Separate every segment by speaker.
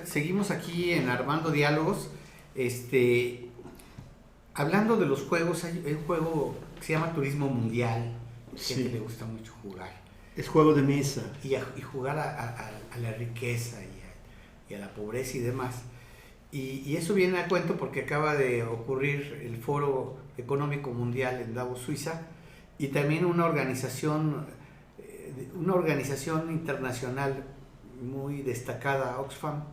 Speaker 1: seguimos aquí en Armando Diálogos, hablando de los juegos. Hay un juego que se llama Turismo Mundial, a la gente le gusta mucho jugar.
Speaker 2: Es juego de mesa.
Speaker 1: Y jugar a la riqueza y a la pobreza y demás. Y eso viene a cuento porque acaba de ocurrir el Foro Económico Mundial en Davos, Suiza, y también una organización internacional muy destacada, Oxfam,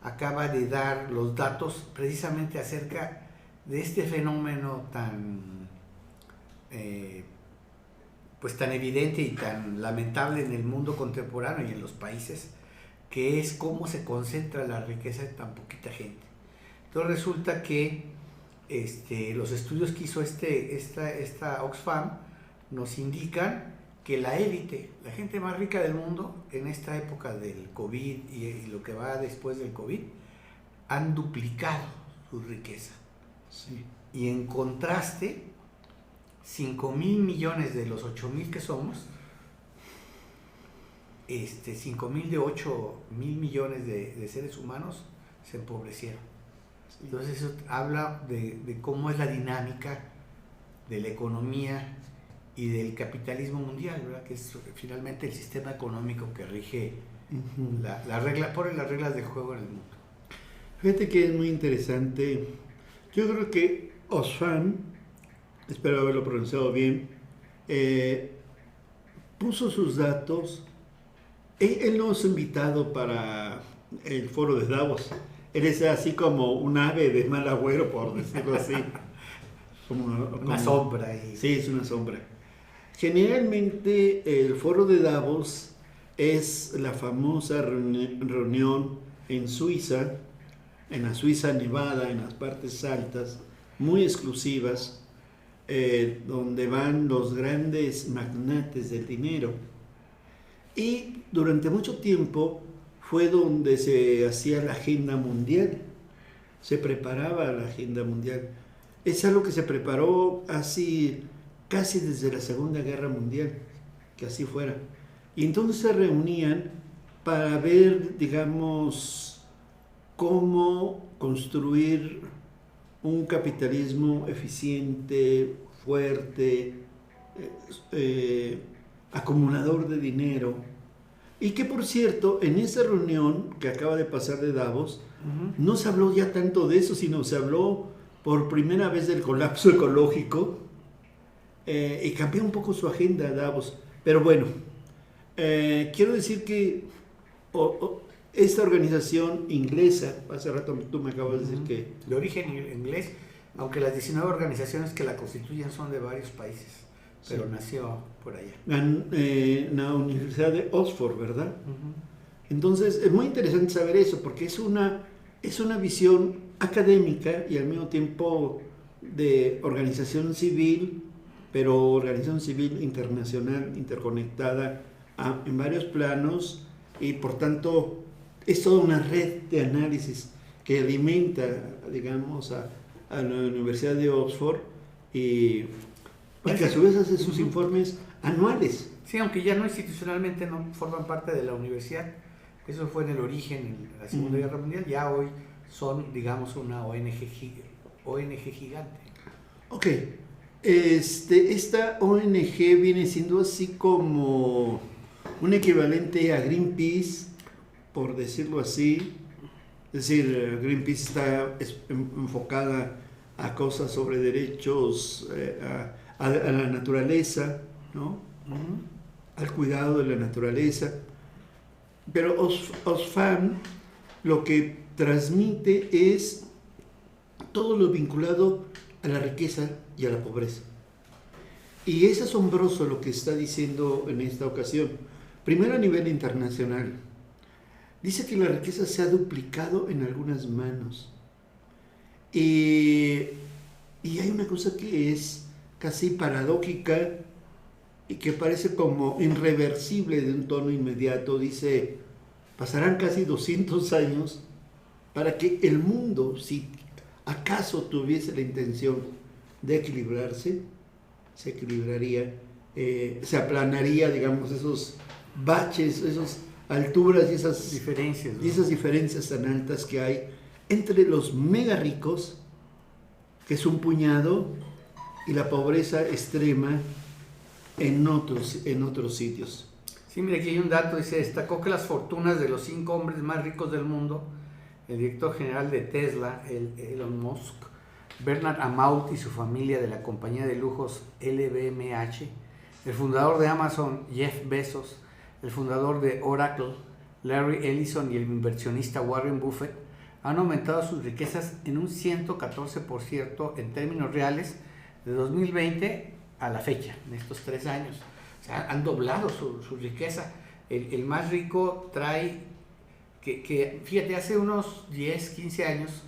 Speaker 1: acaba de dar los datos precisamente acerca de este fenómeno tan evidente y tan lamentable en el mundo contemporáneo y en los países, que es cómo se concentra la riqueza en tan poquita gente. Entonces resulta que los estudios que hizo esta Oxfam nos indican que la élite, la gente más rica del mundo en esta época del COVID y lo que va después del COVID, han duplicado su riqueza.
Speaker 2: Sí.
Speaker 1: Y en contraste, 5,000 millones de los 8,000 que somos, 5,000 de 8,000 millones de seres humanos se empobrecieron. Sí. Entonces eso habla de cómo es la dinámica de la economía y del capitalismo mundial, ¿verdad? Que es finalmente el sistema económico que rige pone las reglas del juego en el mundo.
Speaker 2: Fíjate que es muy interesante. Yo creo que Oxfam, espero haberlo pronunciado bien, puso sus datos. Él nos ha invitado para el foro de Davos. Él es así como un ave de mal agüero, por decirlo así.
Speaker 1: Una sombra.
Speaker 2: Sí, es una sombra. Generalmente el foro de Davos es la famosa reunión en Suiza, en la Suiza nevada, en las partes altas, muy exclusivas, donde van los grandes magnates del dinero. Y durante mucho tiempo fue donde se hacía la agenda mundial, se preparaba la agenda mundial. Es algo que se preparó así casi desde la Segunda Guerra Mundial, que así fuera. Y entonces se reunían para ver, digamos, cómo construir un capitalismo eficiente, fuerte, acumulador de dinero. Y que, por cierto, en esa reunión que acaba de pasar de Davos, no se habló ya tanto de eso, sino se habló por primera vez del colapso ecológico, y cambió un poco su agenda Davos. Pero bueno, quiero decir que esta organización inglesa, hace rato tú me acabas de decir que...
Speaker 1: De origen inglés, aunque las 19 organizaciones que la constituyen son de varios países, pero sí, nació por allá.
Speaker 2: La Universidad de Oxford, ¿verdad? Entonces es muy interesante saber eso, porque es una visión académica y al mismo tiempo de organización civil, pero organización civil internacional, interconectada en varios planos, y por tanto es toda una red de análisis que alimenta, digamos, a la Universidad de Oxford, y que a su vez hace sus informes anuales.
Speaker 1: Sí, aunque ya no institucionalmente no forman parte de la universidad, eso fue en el origen, en la Segunda Guerra Mundial, ya hoy son, digamos, una ONG gigante.
Speaker 2: Ok, esta ONG viene siendo así como un equivalente a Greenpeace, por decirlo así. Es decir, Greenpeace está enfocada a cosas sobre derechos, a la naturaleza, ¿no? Al cuidado de la naturaleza. Pero Oxfam lo que transmite es todo lo vinculado a la riqueza y a la pobreza. Y es asombroso lo que está diciendo en esta ocasión. Primero, a nivel internacional, dice que la riqueza se ha duplicado en algunas manos. Y hay una cosa que es casi paradójica y que parece como irreversible de un tono inmediato. Dice, pasarán casi 200 años para que el mundo, si acaso tuviese la intención de equilibrarse, se equilibraría, se aplanaría, digamos, esos baches, esos alturas
Speaker 1: diferencias, ¿no?
Speaker 2: y esas diferencias tan altas que hay entre los mega ricos, que es un puñado, y la pobreza extrema en otros sitios.
Speaker 1: Sí, mira, aquí hay un dato, dice, destacó que las fortunas de los 5 hombres más ricos del mundo, el director general de Tesla, Elon Musk, Bernard Arnault y su familia de la compañía de lujos LVMH, el fundador de Amazon, Jeff Bezos, el fundador de Oracle, Larry Ellison, y el inversionista Warren Buffett, han aumentado sus riquezas en un 114% en términos reales de 2020 a la fecha, en estos 3 años. O sea, han doblado su riqueza. El más rico trae, fíjate, hace unos 10, 15 años,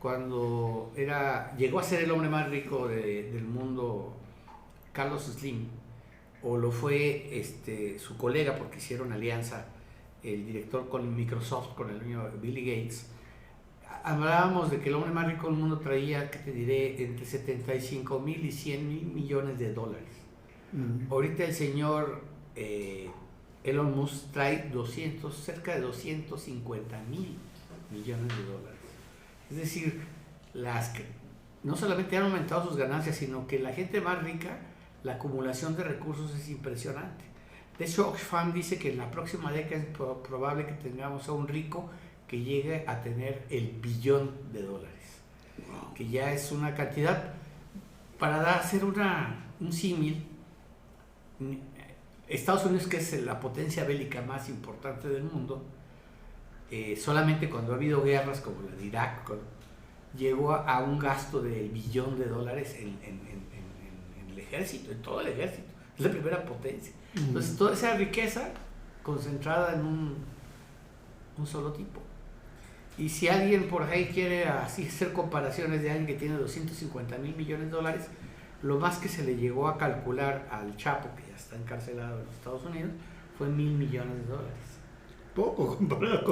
Speaker 1: cuando llegó a ser el hombre más rico del mundo, Carlos Slim, o lo fue su colega, porque hicieron alianza, el director con Microsoft, con el niño Billy Gates. Hablábamos de que el hombre más rico del mundo traía, ¿qué te diré?, entre 75,000 y 100,000 millones de dólares. Ahorita el señor Elon Musk trae cerca de 250,000 millones de dólares. Es decir, no solamente han aumentado sus ganancias, sino que la gente más rica, la acumulación de recursos es impresionante. De hecho, Oxfam dice que en la próxima década es probable que tengamos a un rico que llegue a tener el billón de dólares, que ya es una cantidad. Para hacer un símil, Estados Unidos, que es la potencia bélica más importante del mundo, solamente cuando ha habido guerras como la de Irak, llegó a un gasto del billón de dólares en el ejército, en todo el ejército. Es la primera potencia. Entonces, toda esa riqueza concentrada en un solo tipo. Y si alguien por ahí quiere así hacer comparaciones de alguien que tiene 250,000 millones de dólares, lo más que se le llegó a calcular al Chapo, que ya está encarcelado en los Estados Unidos, fue 1,000 millones de dólares.
Speaker 2: Poco comparado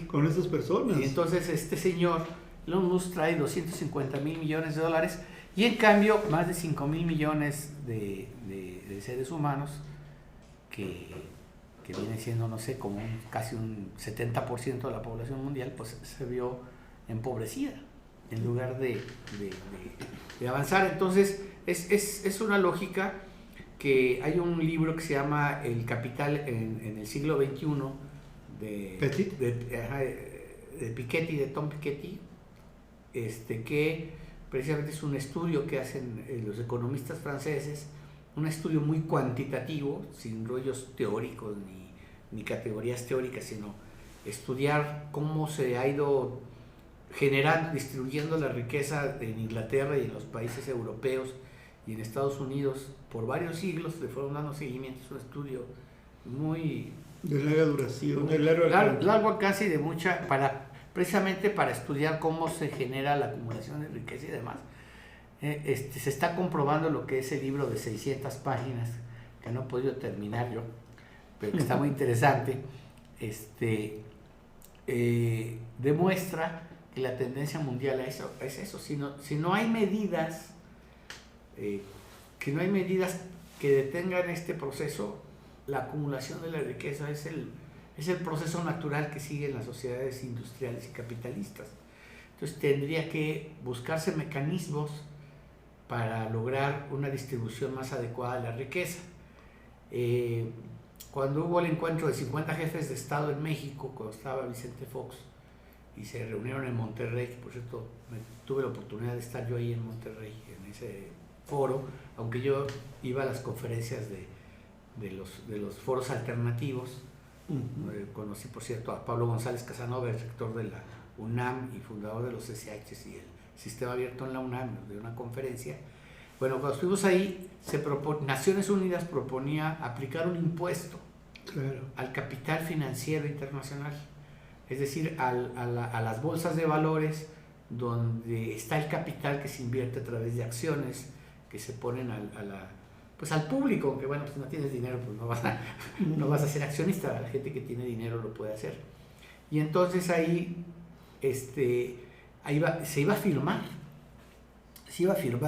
Speaker 2: con esas personas.
Speaker 1: Y entonces este señor, Elon Musk, trae 250,000 millones de dólares, y en cambio más de 5,000 millones de seres humanos, que viene siendo, no sé, como casi un 70% de la población mundial, pues se vio empobrecida en lugar de avanzar. Entonces es una lógica que hay un libro que se llama El Capital en el siglo XXI de Piketty, de Tom Piketty, que precisamente es un estudio que hacen los economistas franceses, un estudio muy cuantitativo, sin rollos teóricos ni categorías teóricas, sino estudiar cómo se ha ido generando, distribuyendo la riqueza en Inglaterra y en los países europeos y en Estados Unidos por varios siglos. Le fueron dando seguimiento. Es un estudio muy
Speaker 2: de larga duración, de
Speaker 1: largo alcance y de mucha, precisamente para estudiar cómo se genera la acumulación de riqueza y demás. Se está comprobando lo que es el libro de 600 páginas, que no he podido terminar yo, pero que está muy interesante. Demuestra que la tendencia mundial es eso. Si no hay medidas, que detengan este proceso, la acumulación de la riqueza es el proceso natural que siguen las sociedades industriales y capitalistas. Entonces tendría que buscarse mecanismos para lograr una distribución más adecuada de la riqueza. Cuando hubo el encuentro de 50 jefes de Estado en México, cuando estaba Vicente Fox, y se reunieron en Monterrey, que por cierto tuve la oportunidad de estar yo ahí en Monterrey, en ese foro, aunque yo iba a las conferencias de los foros alternativos. Conocí, por cierto, a Pablo González Casanova, el rector de la UNAM y fundador de los SHs y el Sistema Abierto en la UNAM, de una conferencia. Bueno, cuando estuvimos ahí, Naciones Unidas proponía aplicar un impuesto al capital financiero internacional, es decir, a las bolsas de valores, donde está el capital que se invierte a través de acciones que se ponen al público, aunque bueno, pues no tienes dinero, pues no vas a ser accionista. La gente que tiene dinero lo puede hacer. Y entonces ahí se iba a firmar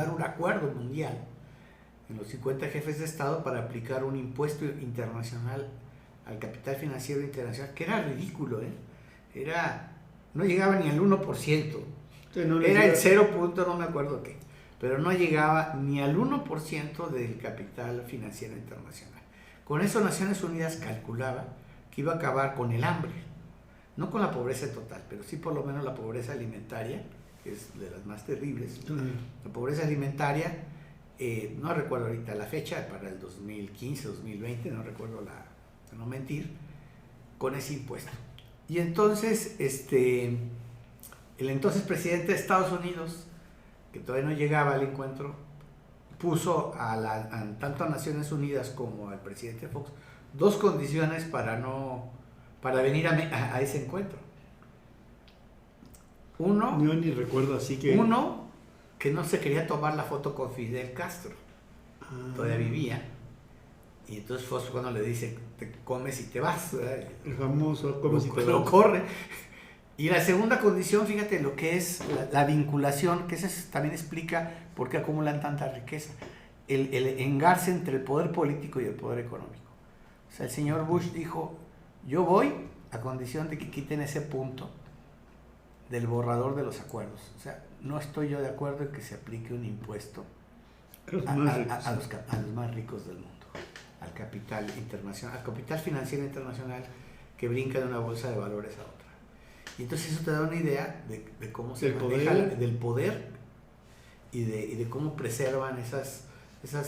Speaker 1: un acuerdo mundial en los 50 jefes de Estado para aplicar un impuesto internacional al capital financiero internacional, que era ridículo, no llegaba ni al 1%, era el 0 punto, no me acuerdo qué, pero no llegaba ni al 1% del capital financiero internacional. Con eso Naciones Unidas calculaba que iba a acabar con el hambre, no con la pobreza total, pero sí por lo menos la pobreza alimentaria, que es de las más terribles. La pobreza alimentaria, no recuerdo ahorita la fecha, para el 2015, 2020, no recuerdo para no mentir, con ese impuesto. Y entonces, el entonces presidente de Estados Unidos, que todavía no llegaba al encuentro, puso tanto a Naciones Unidas como al presidente Fox 2 condiciones para venir a ese encuentro. Uno,
Speaker 2: yo ni recuerdo, así que...
Speaker 1: Uno, que no se quería tomar la foto con Fidel Castro, todavía vivía, y entonces Fox cuando le dice, te comes y te vas, ¿verdad?
Speaker 2: El famoso comes y te vas.
Speaker 1: Lo corre. Y la segunda condición, fíjate lo que es la vinculación, que eso también explica por qué acumulan tanta riqueza, el engarce entre el poder político y el poder económico. O sea, el señor Bush dijo, yo voy a condición de que quiten ese punto del borrador de los acuerdos. O sea, no estoy yo de acuerdo en que se aplique un impuesto a los más ricos del mundo, al capital internacional, al capital financiero internacional que brinca de una bolsa de valores a otra. Y entonces eso te da una idea de cómo se maneja del poder y de cómo preservan esas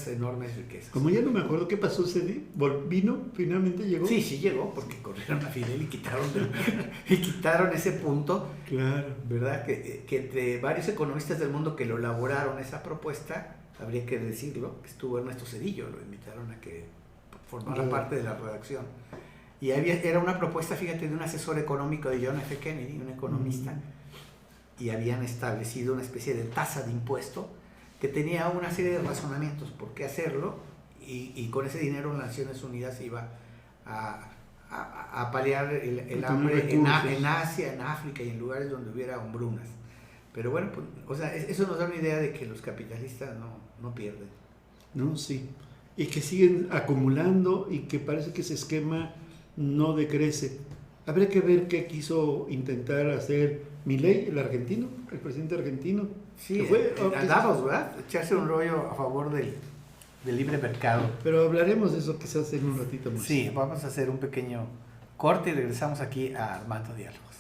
Speaker 1: enormes riquezas.
Speaker 2: Como ya no me acuerdo qué pasó ese día, ¿vino? ¿Finalmente llegó?
Speaker 1: Sí llegó, porque corrieron a Fidel y quitaron ese punto.
Speaker 2: Claro.
Speaker 1: ¿Verdad? Que entre varios economistas del mundo que lo elaboraron esa propuesta, habría que decirlo, que estuvo Ernesto Zedillo, lo invitaron a que formara parte de la redacción. Y era una propuesta, fíjate, de un asesor económico de John F. Kennedy, un economista, y habían establecido una especie de tasa de impuesto que tenía una serie de razonamientos por qué hacerlo, y con ese dinero Naciones Unidas iba a paliar el hambre en Asia, en África y en lugares donde hubiera hombrunas. Pero bueno, pues, o sea, eso nos da una idea de que los capitalistas no pierden.
Speaker 2: No, sí. Y que siguen acumulando y que parece que ese esquema no decrece. Habría que ver qué quiso intentar hacer Milei, el argentino, el presidente argentino.
Speaker 1: Sí, andamos, ¿verdad? Echarse un rollo a favor del libre mercado.
Speaker 2: Pero hablaremos de eso quizás en un ratito más.
Speaker 1: Sí, vamos a hacer un pequeño corte y regresamos aquí a Armando Diálogos.